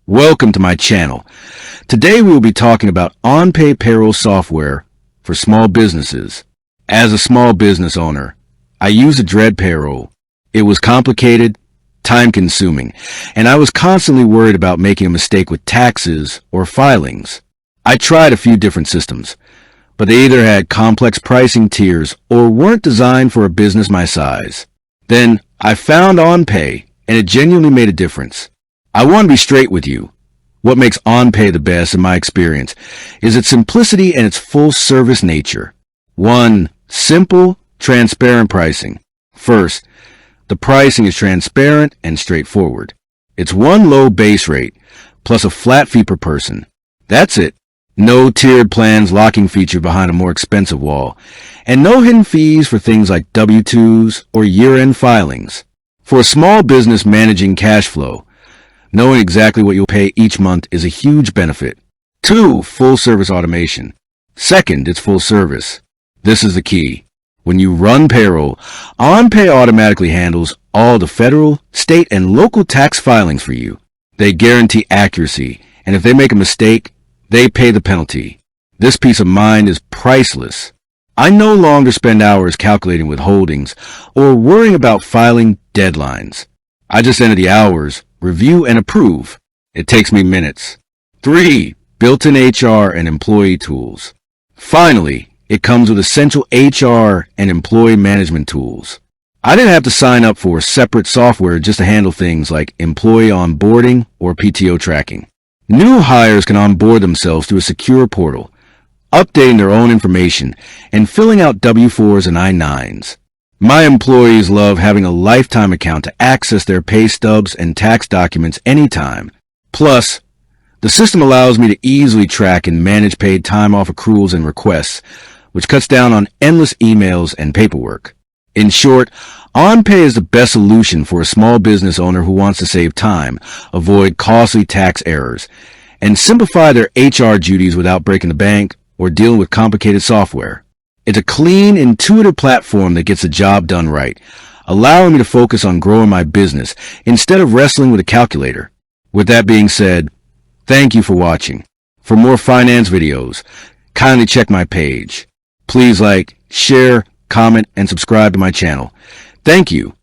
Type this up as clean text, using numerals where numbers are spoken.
Welcome to my channel. Today we will be talking about OnPay payroll software for small businesses. As a small business owner, I use a dread payroll. It was complicated, time-consuming, and I was constantly worried about making a mistake with taxes or filings. I tried a few different systems, but they either had complex pricing tiers or weren't designed for a business my size. Then I found OnPay, and it genuinely made a difference. I want to be straight with you. What makes OnPay the best in my experience is its simplicity and its full-service nature. 1. Simple, transparent pricing. First, the pricing is transparent and straightforward. It's one low base rate, plus a flat fee per person. That's it. No tiered plans locking feature behind a more expensive wall, and no hidden fees for things like W-2s or year-end filings. For a small business managing cash flow, knowing exactly what you'll pay each month is a huge benefit. 2. Full-service automation. Second, it's full service. This is the key. When you run payroll, OnPay automatically handles all the federal, state, and local tax filings for you. They guarantee accuracy, and if they make a mistake, they pay the penalty. This peace of mind is priceless. I no longer spend hours calculating withholdings or worrying about filing deadlines. I just enter the hours, review, and approve. It takes me minutes. 3. Built-in HR and employee tools. Finally, it comes with essential HR and employee management tools. I didn't have to sign up for separate software just to handle things like employee onboarding or PTO tracking. New hires can onboard themselves through a secure portal, updating their own information and filling out W-4s and I-9s. My employees love having a lifetime account to access their pay stubs and tax documents anytime. Plus, the system allows me to easily track and manage paid time off accruals and requests, which cuts down on endless emails and paperwork. In short, OnPay is the best solution for a small business owner who wants to save time, avoid costly tax errors, and simplify their HR duties without breaking the bank or dealing with complicated software. It's a clean, intuitive platform that gets the job done right, allowing me to focus on growing my business instead of wrestling with a calculator. With that being said, thank you for watching. For more finance videos, kindly check my page. Please like, share, comment, and subscribe to my channel. Thank you.